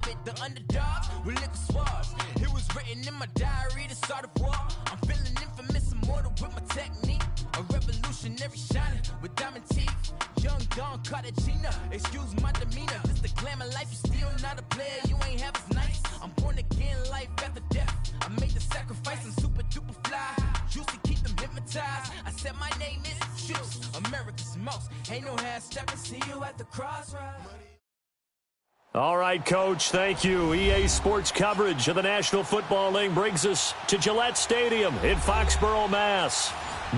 fit the underdog with liquor swabs. It was written in my diary to start a war. I'm feeling infamous, immortal with my technique. A revolutionary shining with diamond teeth. Young Don Cartagena, excuse my demeanor. This the glamour life, you still not a player, you ain't half as nice. I'm born again, life after death. I made the sacrifice, I'm super duper fly. Used to keep them hypnotized. I said my name is Juice, America's most. Ain't no half stepping, see you at the crossroads. All right, Coach, thank you. EA Sports coverage of the National Football League brings us to Gillette Stadium in Foxborough, Mass.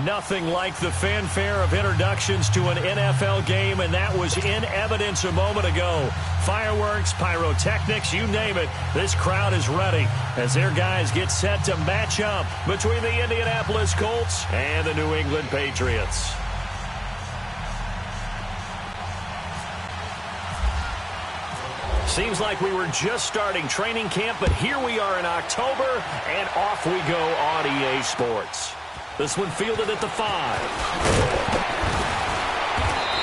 Nothing like the fanfare of introductions to an NFL game, and that was in evidence a moment ago. Fireworks, pyrotechnics, you name it. This crowd is ready as their guys get set to match up between the Indianapolis Colts and the New England Patriots. Seems like we were just starting training camp, but here we are in October, and off we go on EA Sports. This one fielded at the 5.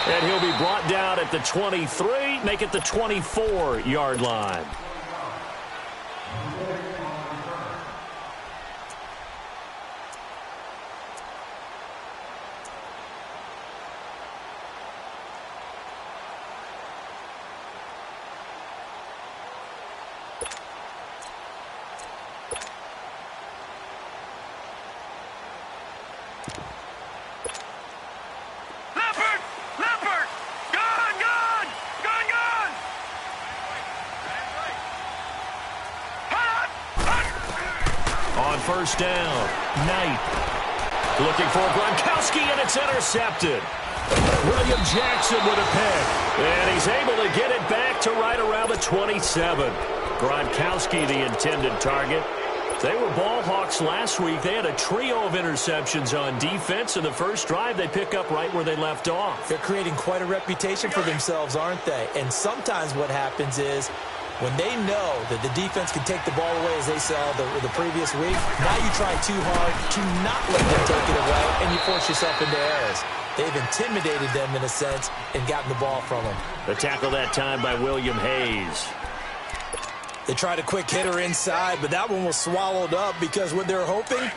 And he'll be brought down at the 23, make it the 24-yard line. First down, Knight looking for Gronkowski, and it's intercepted. William Jackson with a pick, and he's able to get it back to right around the 27. Gronkowski, the intended target. They were ball hawks last week. They had a trio of interceptions on defense. In the first drive, they pick up right where they left off. They're creating quite a reputation for themselves, aren't they? And sometimes what happens is, when they know that the defense can take the ball away, as they saw the previous week, now you try too hard to not let them take it away, and you force yourself into errors. They've intimidated them in a sense and gotten the ball from them. The tackle that time by William Hayes. They tried a quick hitter inside, but that one was swallowed up because what they're hoping,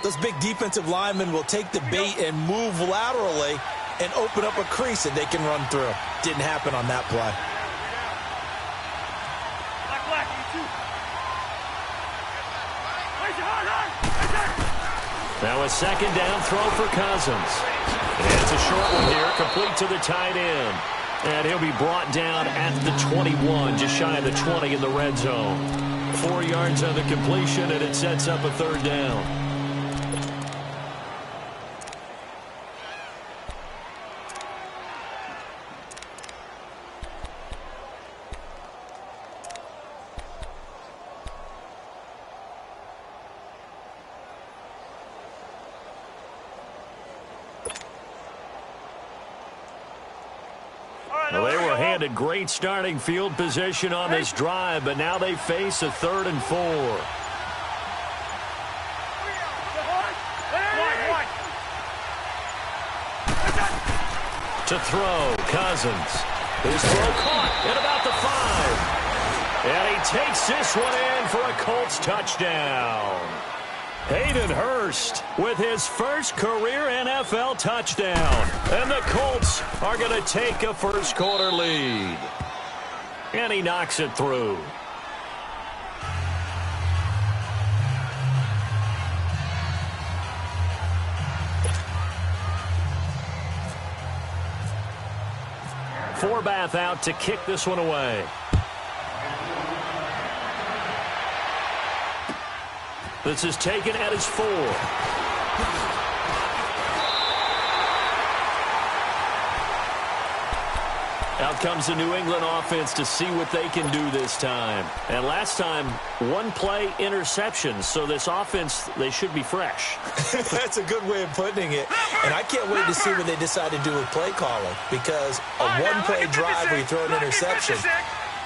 those big defensive linemen will take the bait and move laterally and open up a crease that they can run through. Didn't happen on that play. Now a second down throw for Cousins. And it's a short one here, complete to the tight end. And he'll be brought down at the 21, just shy of the 20 in the red zone. 4 yards on the completion, and it sets up a third down. Well, they were handed great starting field position on this drive, but now they face a 3rd and 4. To throw, Cousins. His throw caught at about the 5. And he takes this one in for a Colts touchdown. Hayden Hurst with his first career NFL touchdown. And the Colts are going to take a first-quarter lead. And he knocks it through. Forbath out to kick this one away. This is taken at his 4. Out comes the New England offense to see what they can do this time. And last time, 1-play interception. So this offense, they should be fresh. That's a good way of putting it. And I can't wait to see what they decide to do with play calling. Because a 1-play drive where you throw an interception,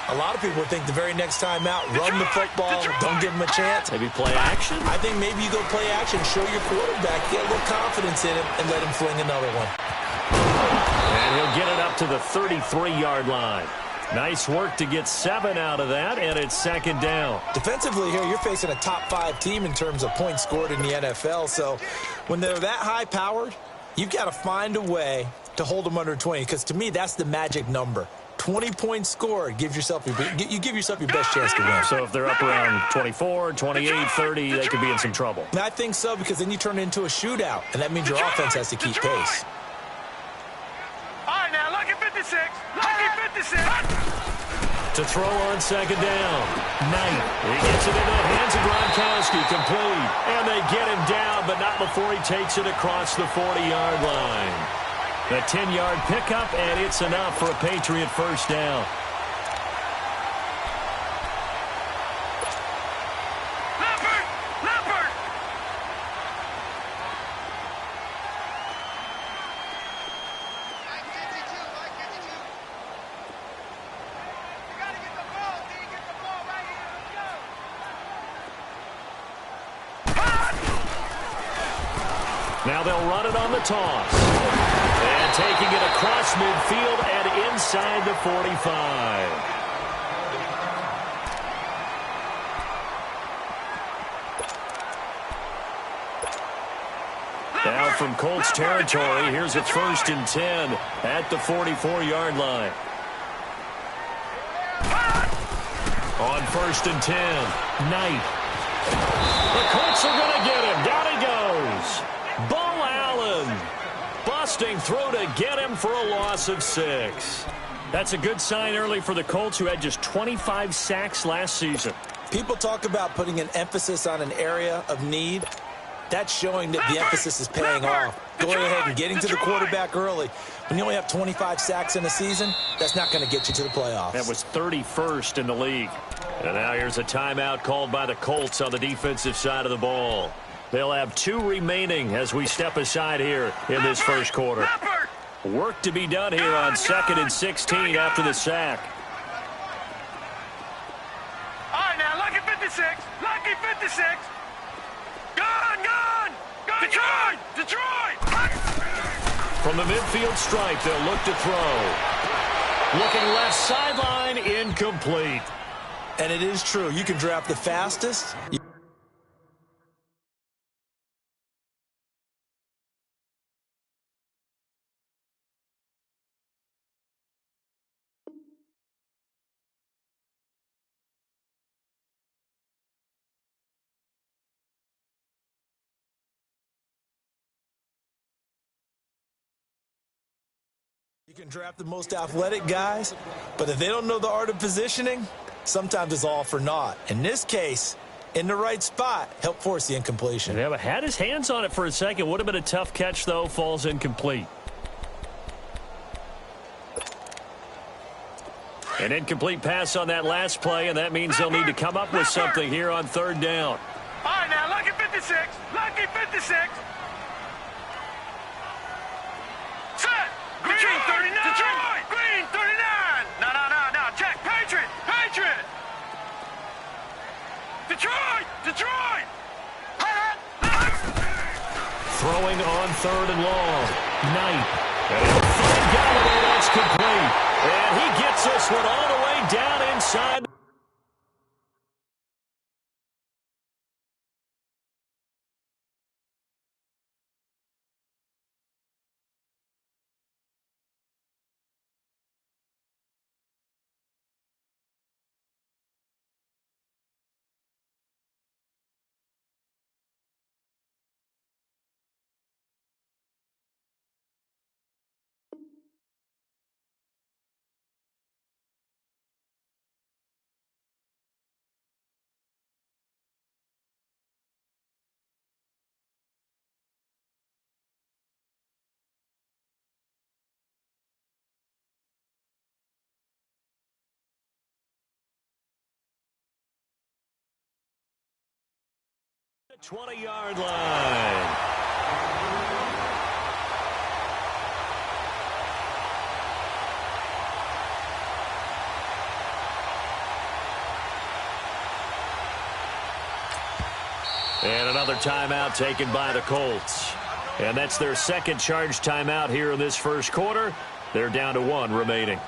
a lot of people think the very next time out, run the football, don't give them a chance. Maybe play action? I think maybe you go play action, show your quarterback, get a little confidence in him, and let him fling another one. And he'll get it up to the 33-yard line. Nice work to get 7 out of that, and it's second down. Defensively here, you're facing a top-5 team in terms of points scored in the NFL. So when they're that high-powered, you've got to find a way to hold them under 20, because to me, that's the magic number. 20 points scored, you give yourself your best chance to win. So if they're up around 24, 28, 30, they could be in some trouble. And I think so, because then you turn it into a shootout, and that means your offense has to keep pace. All right, now, lucky 56. Lucky 56. To throw on second down. Knight. He gets it into the hands of Gronkowski. Complete. And they get him down, but not before he takes it across the 40-yard line. The 10-yard pickup, and it's enough for a Patriot first down. Now they'll run it on the toss. And taking it across midfield and inside the 45. Now from Colts territory, here's a 1st and 10 at the 44-yard line. On 1st and 10, Knight. The Colts are going to get him. Down he goes. Bo Allen busting through to get him for a loss of 6. That's a good sign early for the Colts, who had just 25 sacks last season. People talk about putting an emphasis on an area of need. That's showing that the emphasis is paying off. Going ahead and getting to the quarterback early. When you only have 25 sacks in a season, that's not going to get you to the playoffs. That was 31st in the league. And now here's a timeout called by the Colts on the defensive side of the ball. They'll have 2 remaining as we step aside here in this first quarter. Work to be done here on 2nd and 16 after the sack. All right, now, lucky 56. Lucky 56. Gone. Detroit. From the midfield stripe, they'll look to throw. Looking left sideline, incomplete. And it is true. You can draft the fastest. You can draft the most athletic guys, but if they don't know the art of positioning, sometimes it's all for naught. In this case, in the right spot, help force the incompletion. Yeah, but had his hands on it for a second. Would have been a tough catch, though. Falls incomplete. An incomplete pass on that last play, and that means they'll need to come up with something here on 3rd down. All right, now, lucky 56. Lucky 56. Set. Green 39. Detroit. Green 39. No. Check. Patriot. Detroit. Throwing on 3rd and long. Knight. And he'll find Galladay. That's complete. And he gets this one all the way down inside. The 20-yard line. And another timeout taken by the Colts. And that's their 2nd charged timeout here in this first quarter. They're down to 1 remaining.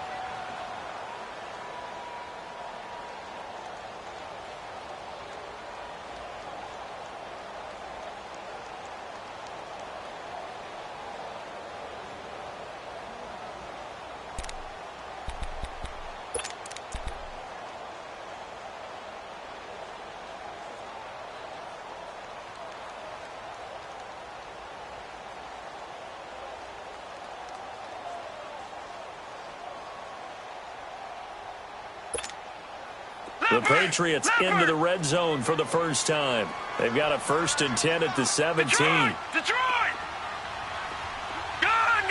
The Patriots into the red zone for the first time. They've got a 1st and 10 at the 17. Detroit! Gun!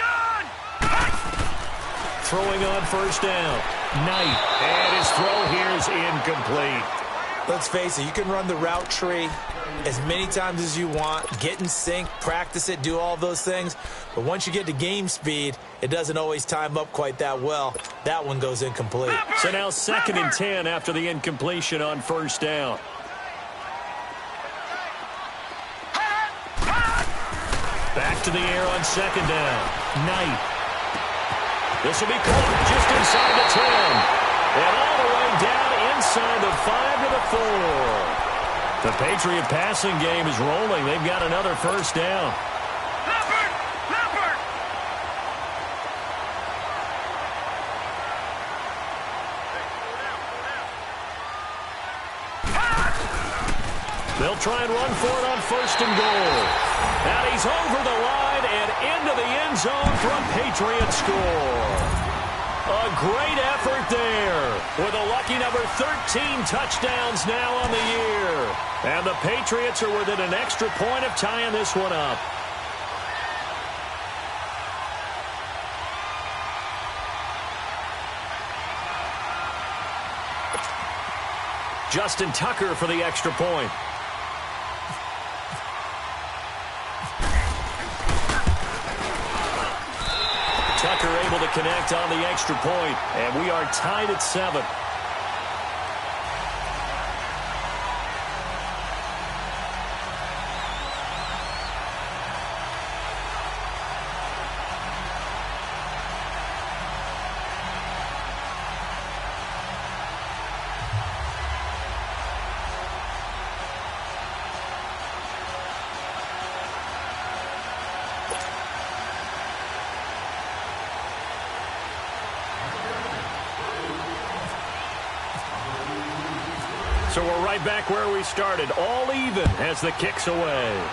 Throwing on 1st down. Knight. And his throw here is incomplete. Let's face it, you can run the route tree as many times as you want, get in sync, practice it, do all those things. But once you get to game speed, it doesn't always time up quite that well. That one goes incomplete. So now 2nd and 10 after the incompletion on 1st down. Back to the air on 2nd down. Knight. This will be caught just inside the 10. And all the way down inside the 5 to the 4. The Patriot passing game is rolling. They've got another 1st down. Leopard! They'll try and run for it on 1st and goal. And he's over the line and into the end zone for a Patriot score. A great effort there with a lucky number 13 touchdowns now on the year. And the Patriots are within an extra point of tying this one up. Justin Tucker for the extra point. Tucker able to connect on the extra point, and we are tied at 7. So we're right back where we started, all even as the kick's away.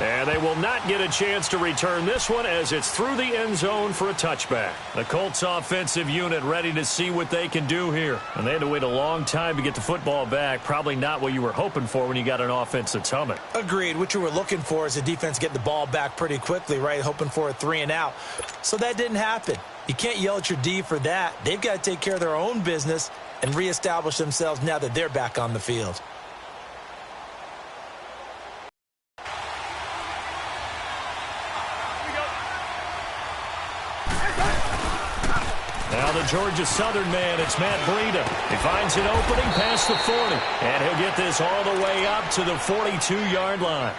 And they will not get a chance to return this one as it's through the end zone for a touchback. The Colts offensive unit ready to see what they can do here. And they had to wait a long time to get the football back. Probably not what you were hoping for when you got an offense that's humming. Agreed. What you were looking for is the defense get the ball back pretty quickly, right? Hoping for a 3 and out. So that didn't happen. You can't yell at your D for that. They've got to take care of their own business and reestablish themselves now that they're back on the field. Now the Georgia Southern man, it's Matt Breida. He finds an opening past the 40, and he'll get this all the way up to the 42-yard line.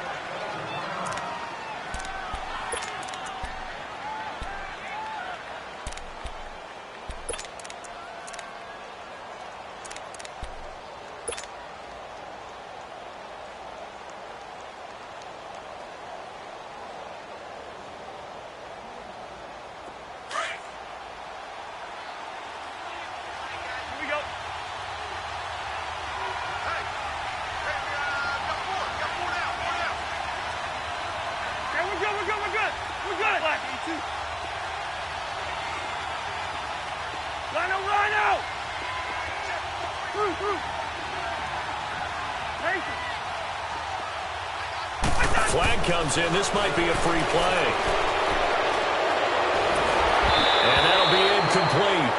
Flag comes in. This might be a free play. And that'll be incomplete.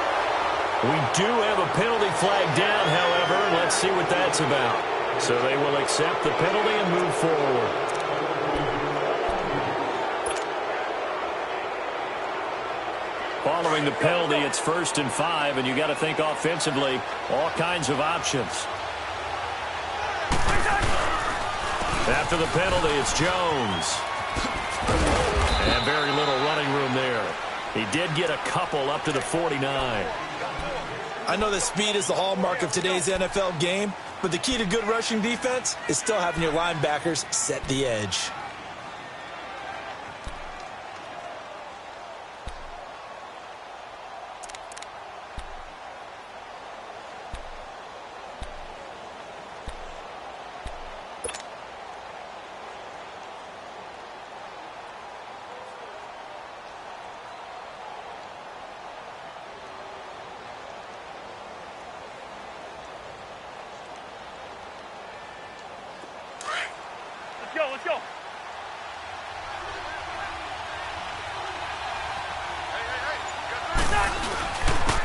We do have a penalty flag down, however. Let's see what that's about. So they will accept the penalty and move forward. Following the penalty, it's 1st and 5, and you got to think offensively, all kinds of options. After the penalty, it's Jones. And very little running room there. He did get a couple up to the 49. I know that speed is the hallmark of today's NFL game, but the key to good rushing defense is still having your linebackers set the edge.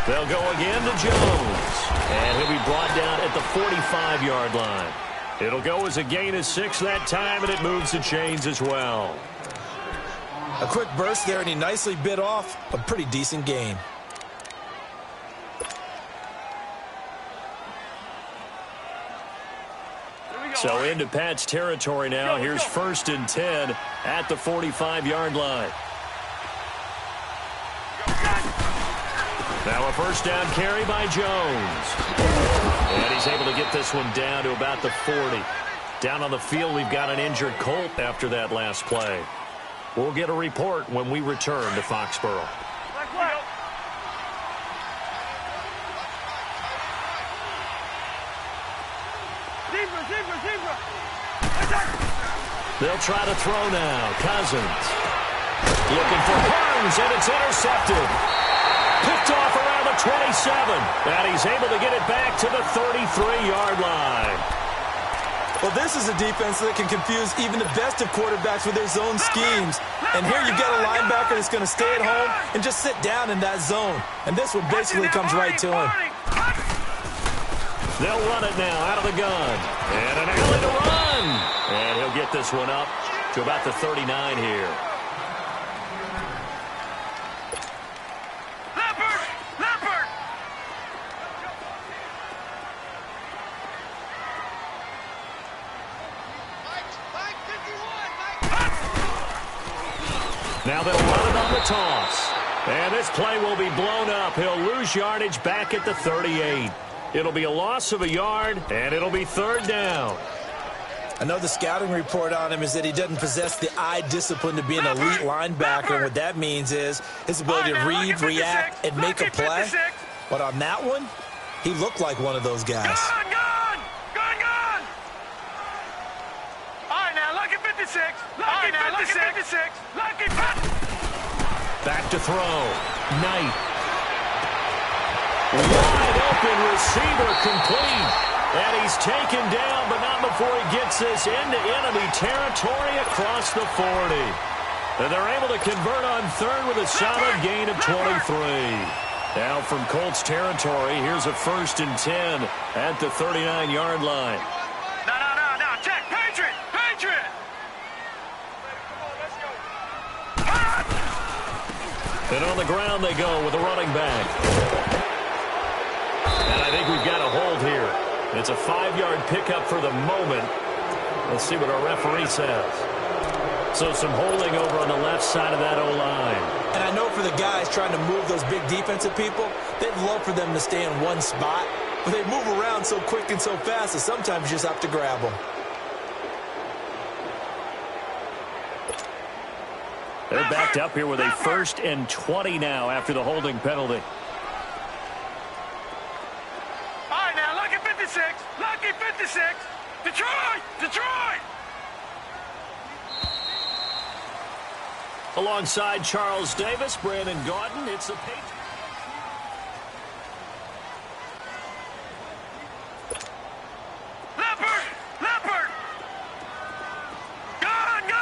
They'll go again to Jones. And he'll be brought down at the 45-yard line. It'll go as a gain of 6 that time, and it moves the chains as well. A quick burst there, and he nicely bit off a pretty decent gain. So into Pat's territory now. Here's 1st and 10 at the 45-yard line. Now a first down carry by Jones. And he's able to get this one down to about the 40. Down on the field, we've got an injured Colt after that last play. We'll get a report when we return to Foxborough. They'll try to throw now. Cousins. Looking for Burns, and it's intercepted. Picked off around the 27. And he's able to get it back to the 33-yard line. Well, this is a defense that can confuse even the best of quarterbacks with their zone schemes. And here you get a linebacker that's going to stay at home and just sit down in that zone. And this one basically comes right to him. They'll run it now out of the gun. And an alley to run. And he'll get this one up to about the 39 here. Now they'll run it on the toss. And this play will be blown up. He'll lose yardage back at the 38. It'll be a loss of a yard, and it'll be 3rd down. I know the scouting report on him is that he doesn't possess the eye discipline to be an elite linebacker. And what that means is his ability to read, react, and make a play. But on that one, he looked like one of those guys. Gone! All right, now, lucky 56. Lucky 56. Lucky 56. Back to throw. Knight. Wide open receiver complete. And he's taken down, but not before he gets this into enemy territory across the 40. And they're able to convert on 3rd with a solid gain of 23. Now from Colts territory, here's a 1st and 10 at the 39-yard line. No. Check. Patriot. And on the ground they go with a running back. And I think we've got a hold here. It's a 5-yard pickup for the moment. Let's see what our referee says. So some holding over on the left side of that O-line. And I know for the guys trying to move those big defensive people, they'd love for them to stay in one spot. But they move around so quick and so fast that sometimes you just have to grab them. They're backed up here with a 1st and 20 now after the holding penalty. All right, now, lucky 56. Lucky 56. Detroit! Alongside Charles Davis, Brandon Gordon, it's the Patriots. Leopard! Gone!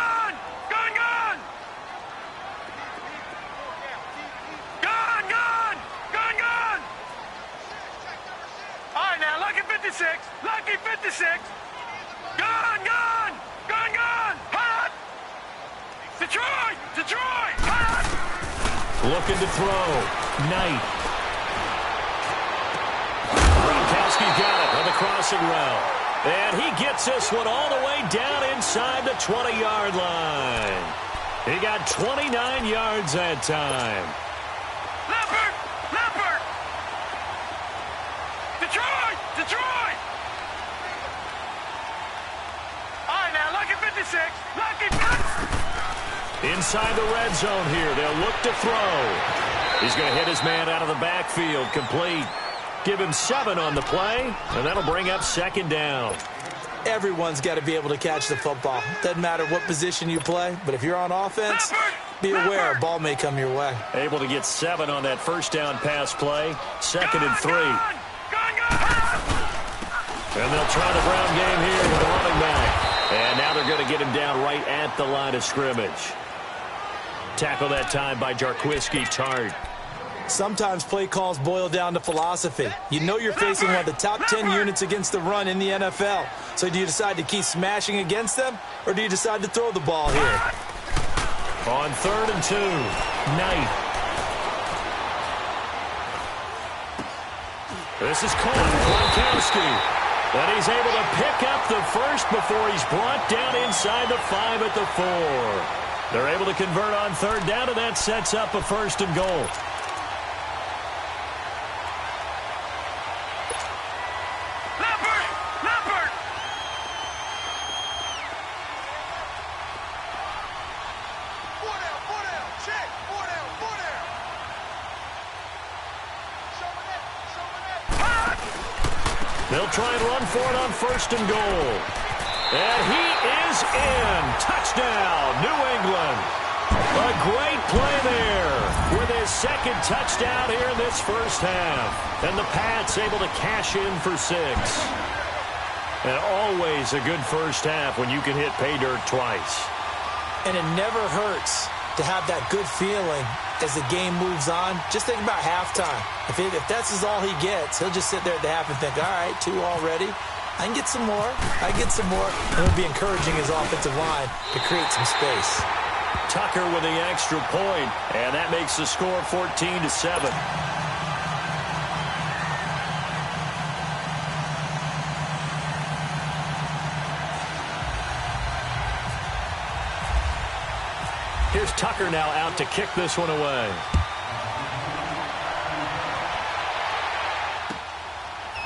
All right, now, lucky 56. Lucky 56. Gone! Hot! Detroit! Hot! Looking to throw. Knight. Gronkowski got it on the crossing route. And he gets this one all the way down inside the 20-yard line. He got 29 yards that time. Leopard! Detroit! All right, now, lucky 56. Lucky 56. Inside the red zone here. They'll look to throw. He's going to hit his man out of the backfield. Complete. Give him 7 on the play, and that'll bring up 2nd down. Everyone's got to be able to catch the football. Doesn't matter what position you play, but if you're on offense, be aware a ball may come your way. Able to get 7 on that 1st down pass play. 2nd and 3. And they'll try the ground game here with the running back. And now they're going to get him down right at the line of scrimmage. Tackle that time by Jarquiski Tart. Sometimes play calls boil down to philosophy. You know you're facing one of the top 10 units against the run in the NFL. So do you decide to keep smashing against them, or do you decide to throw the ball here? On 3rd and 2, Knight. This is caught. Gronkowski. And he's able to pick up the first before he's brought down inside the 5 at the 4. They're able to convert on 3rd down, and that sets up a 1st and goal. They'll try and run for it on 1st and goal. And he is in. Touchdown, New England. A great play there with his 2nd touchdown here in this first half. And the Pats able to cash in for 6. And always a good first half when you can hit pay dirt twice. And it never hurts to have that good feeling as the game moves on. Just think about halftime. If that's all he gets, he'll just sit there at the half and think, all right, 2 already. I can get some more. I get some more. And he'll be encouraging his offensive line to create some space. Tucker with the extra point, and that makes the score 14-7. Here's Tucker now out to kick this one away.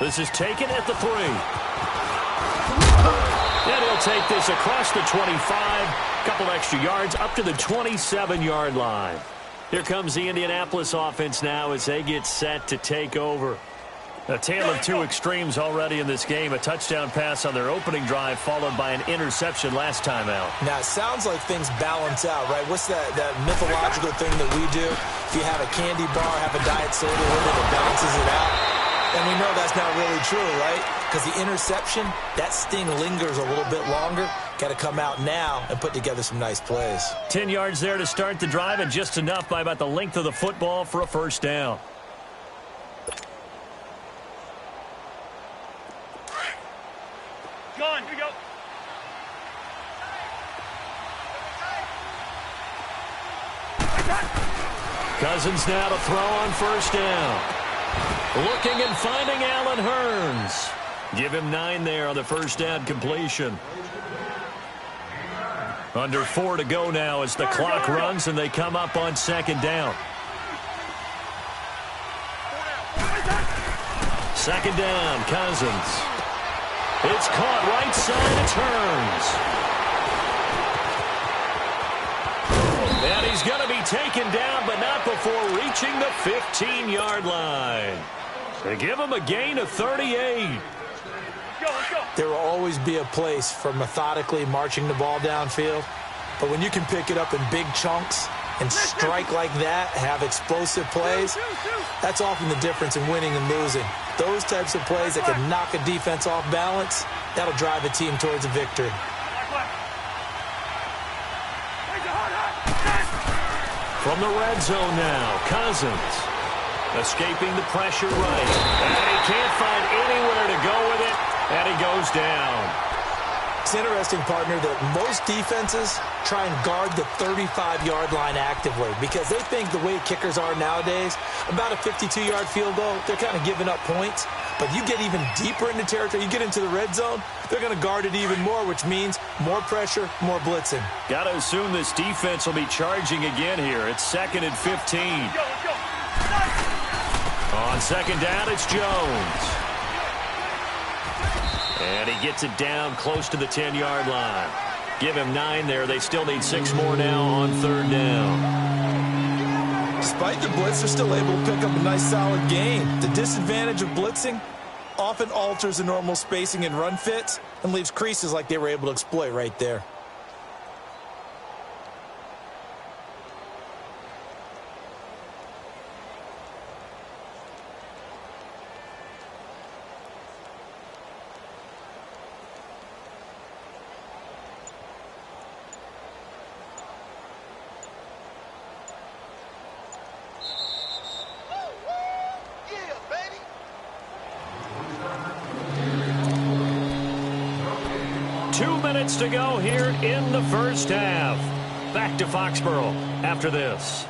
This is taken at the 3. And he'll take this across the 25. Couple extra yards up to the 27-yard line. Here comes the Indianapolis offense now as they get set to take over. A tale of 2 extremes already in this game. A touchdown pass on their opening drive followed by an interception last time out. Now, it sounds like things balance out, right? What's that mythological thing that we do? If you have a candy bar, have a diet soda with it, it balances it out. And we know that's not really true, right? Because the interception, that sting lingers a little bit longer. Got to come out now and put together some nice plays. 10 yards there to start the drive, and just enough by about the length of the football for a 1st down. Gone. Here we go. Cousins now to throw on 1st down. Looking and finding Allen Hurns. Give him 9 there on the 1st down completion. Under 4 to go now as the clock runs and they come up on 2nd down. 2nd down, Cousins. It's caught right side, it's Hurns. And he's going to be taken down, but not before reaching the 15-yard line. They give him a gain of 38. There will always be a place for methodically marching the ball downfield. But when you can pick it up in big chunks and strike like that, have explosive plays, that's often the difference in winning and losing. Those types of plays that can knock a defense off balance, that'll drive a team towards a victory. From the red zone now, Cousins escaping the pressure right. And he can't find anywhere to go with it, and he goes down. It's interesting, partner, that most defenses try and guard the 35-yard line actively because they think the way kickers are nowadays, about a 52-yard field goal, they're kind of giving up points. But you get even deeper into territory, you get into the red zone, they're going to guard it even more, which means more pressure, more blitzing. Got to assume this defense will be charging again here. It's 2nd and 15. Let's go. On 2nd down, it's Jones. And he gets it down close to the 10-yard line. Give him 9 there. They still need 6 more now on 3rd down. Despite the blitz, they're still able to pick up a nice solid gain. The disadvantage of blitzing often alters the normal spacing and run fits and leaves creases like they were able to exploit right there. 2 minutes to go here in the first half. Back to Foxborough after this.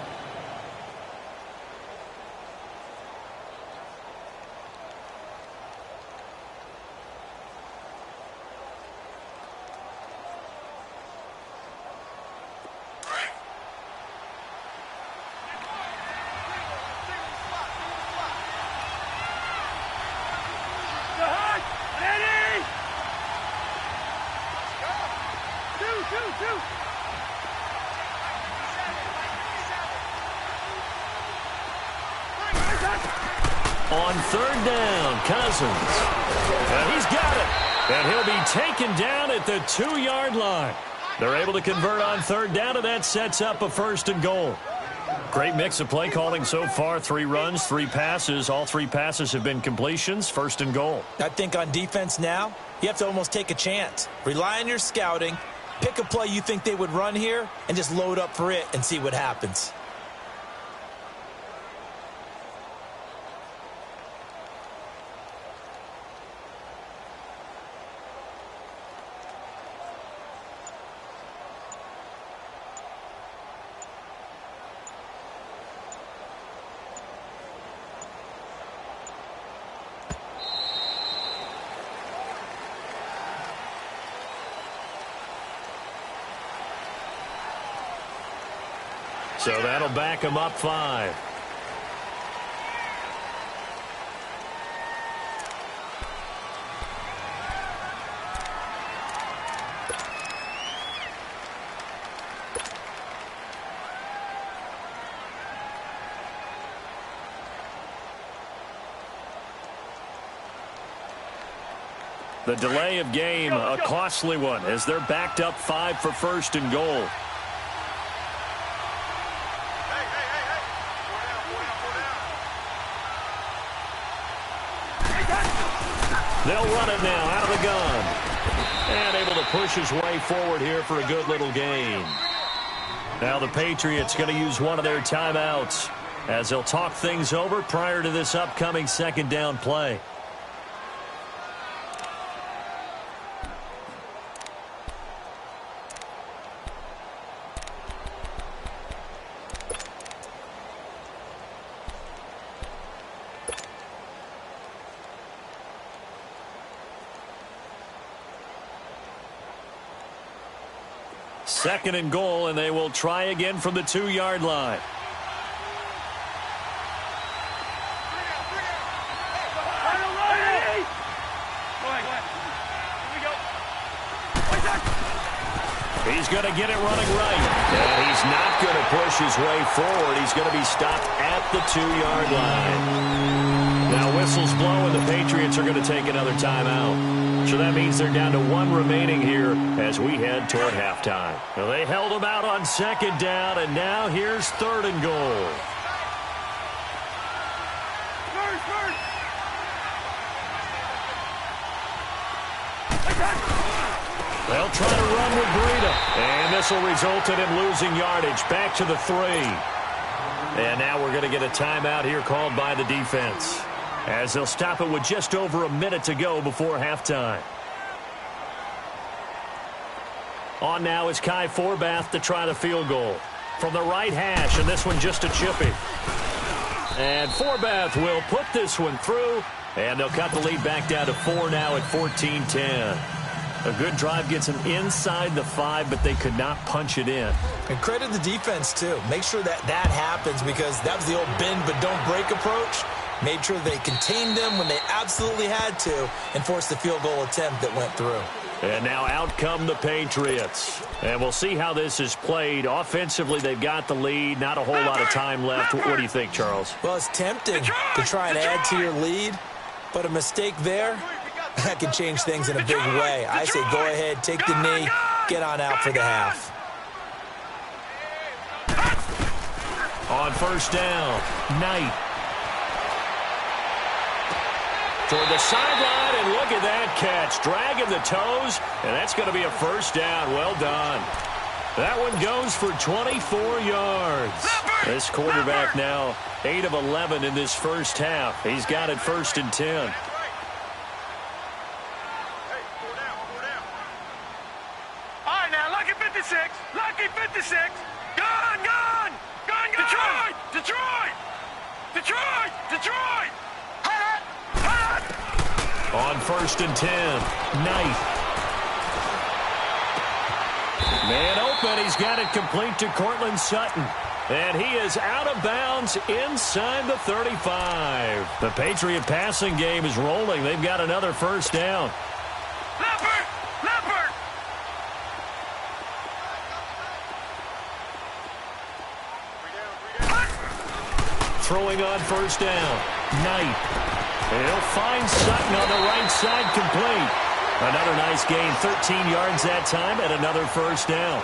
On third down, Cousins. And he's got it. And he'll be taken down at the 2-yard line. They're able to convert on third down, and that sets up a 1st and goal. Great mix of play calling so far. 3 runs, 3 passes. All 3 passes have been completions. 1st and goal. I think on defense now, you have to almost take a chance. Rely on your scouting. Pick a play you think they would run here and just load up for it and see what happens. So that'll back him up 5. The delay of game, a costly one, as they're backed up 5 for 1st and goal. They'll run it now out of the gun. And able to push his way forward here for a good little gain. Now the Patriots going to use one of their timeouts as they'll talk things over prior to this upcoming 2nd down play. Second and goal, and they will try again from the 2-yard line. He's going to get it running right. And he's not going to push his way forward. He's going to be stopped at the 2-yard line. Now whistles blow, and the Patriots are going to take another timeout. So that means they're down to 1 remaining here as we head toward halftime. Well, they held them out on 2nd down, and now here's 3rd and goal. They'll try to run with Breida. And this will result in him losing yardage. Back to the 3. And now we're going to get a timeout here called by the defense, as they'll stop it with just over a minute to go before halftime. On now is Kai Forbath to try the field goal from the right hash, and this one just a chippy. And Forbath will put this one through, and they'll cut the lead back down to 4 now at 14-10. A good drive gets them inside the 5, but they could not punch it in. And credit the defense, too. Make sure that happens, because that was the old bend but don't break approach. Made sure they contained them when they absolutely had to and forced the field goal attempt that went through. And now out come the Patriots. And we'll see how this is played. Offensively, they've got the lead. Not a whole lot of time left. What do you think, Charles? Well, it's tempting to try and add to your lead, but a mistake there, that can change things in a big way. I say go ahead, take the knee, get on out for the half. On 1st down, Knight. Toward the sideline, and look at that catch. Dragging the toes, and that's going to be a 1st down. Well done. That one goes for 24 yards. This quarterback now 8 of 11 in this first half. He's got it 1st and 10. 56. Gone, gone. Gone, gone. Detroit, Detroit. Detroit, Detroit. Hot, hot. On 1st and 10, Knight. Man open, he's got it complete to Cortland Sutton. And he is out of bounds inside the 35. The Patriot passing game is rolling. They've got another first down. Leopard, Leopard. Throwing on first down, Knight. He'll find Sutton on the right side, complete. Another nice gain, 13 yards that time, and another first down.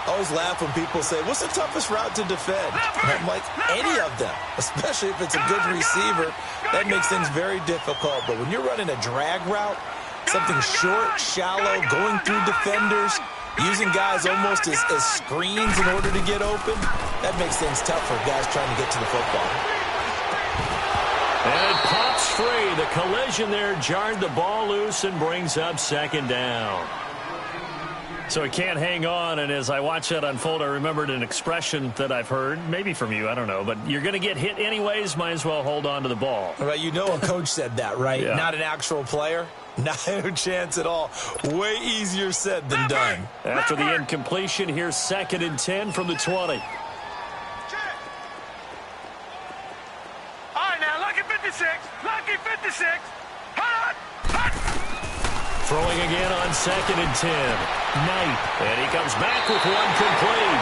I always laugh when people say, what's the toughest route to defend? And I'm like, any of them, especially if it's a good receiver. That makes things very difficult. But when you're running a drag route, something short, shallow, going through defenders, using guys almost as screens in order to get open, that makes things tough for guys trying to get to the football. And it pops free. The collision there jarred the ball loose and brings up second down. So he can't hang on, and as I watch that unfold, I remembered an expression that I've heard, maybe from you, I don't know, but you're going to get hit anyways, might as well hold on to the ball. Well, you know a coach said that, right? Yeah. Not an actual player. Not a chance at all. Way easier said than done. After the incompletion, here's 2nd and 10 from the 20. All right, now, lucky 56. Lucky 56. Hot, hot. Throwing again on 2nd and 10. Knight. And he comes back with one complete.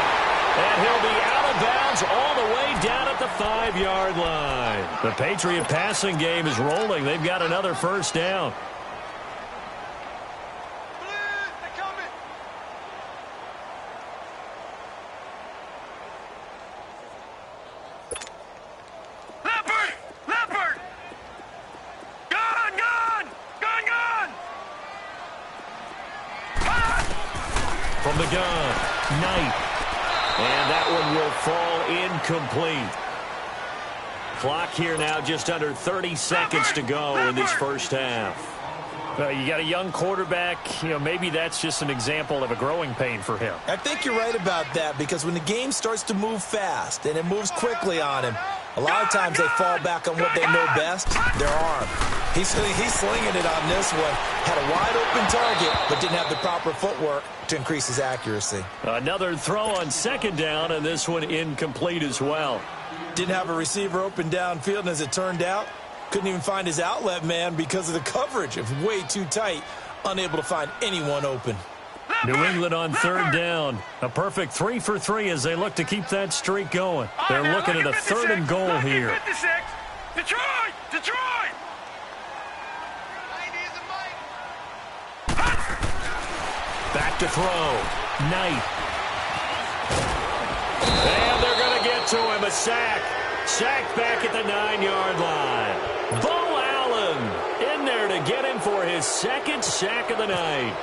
And he'll be out of bounds all the way down at the 5-yard line. The Patriot passing game is rolling. They've got another first down. Leopard, Leopard. Gone, gone. Gone, gone. From the gun, Knight. And that one will fall incomplete. Clock here now, just under 30 seconds to go in this first half. You got a young quarterback. Maybe that's just an example of a growing pain for him. I think you're right about that, because when the game starts to move fast and it moves quickly on him, a lot of times they fall back on what they know best, their arm. He's slinging it on this one. Had a wide open target, but didn't have the proper footwork to increase his accuracy. Another throw on 2nd down, and this one incomplete as well. Didn't have a receiver open downfield, and as it turned out, couldn't even find his outlet man because of the coverage. It was way too tight, unable to find anyone open. New England on 3rd down. A perfect 3 for 3 as they look to keep that streak going. They're looking at a 3rd and goal here. 56. Detroit, Detroit. Back to throw. Knight. And they're going to get to him. A sack. Sacked back at the 9-yard line. Bo Allen in there to get him for his 2nd sack of the night.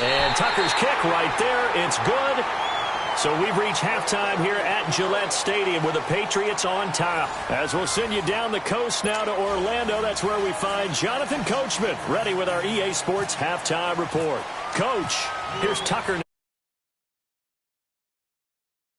And Tucker's kick right there. It's good. So we've reached halftime here at Gillette Stadium with the Patriots on top. As we'll send you down the coast now to Orlando, that's where we find Jonathan Coachman ready with our EA Sports Halftime Report. Coach, here's Tucker now.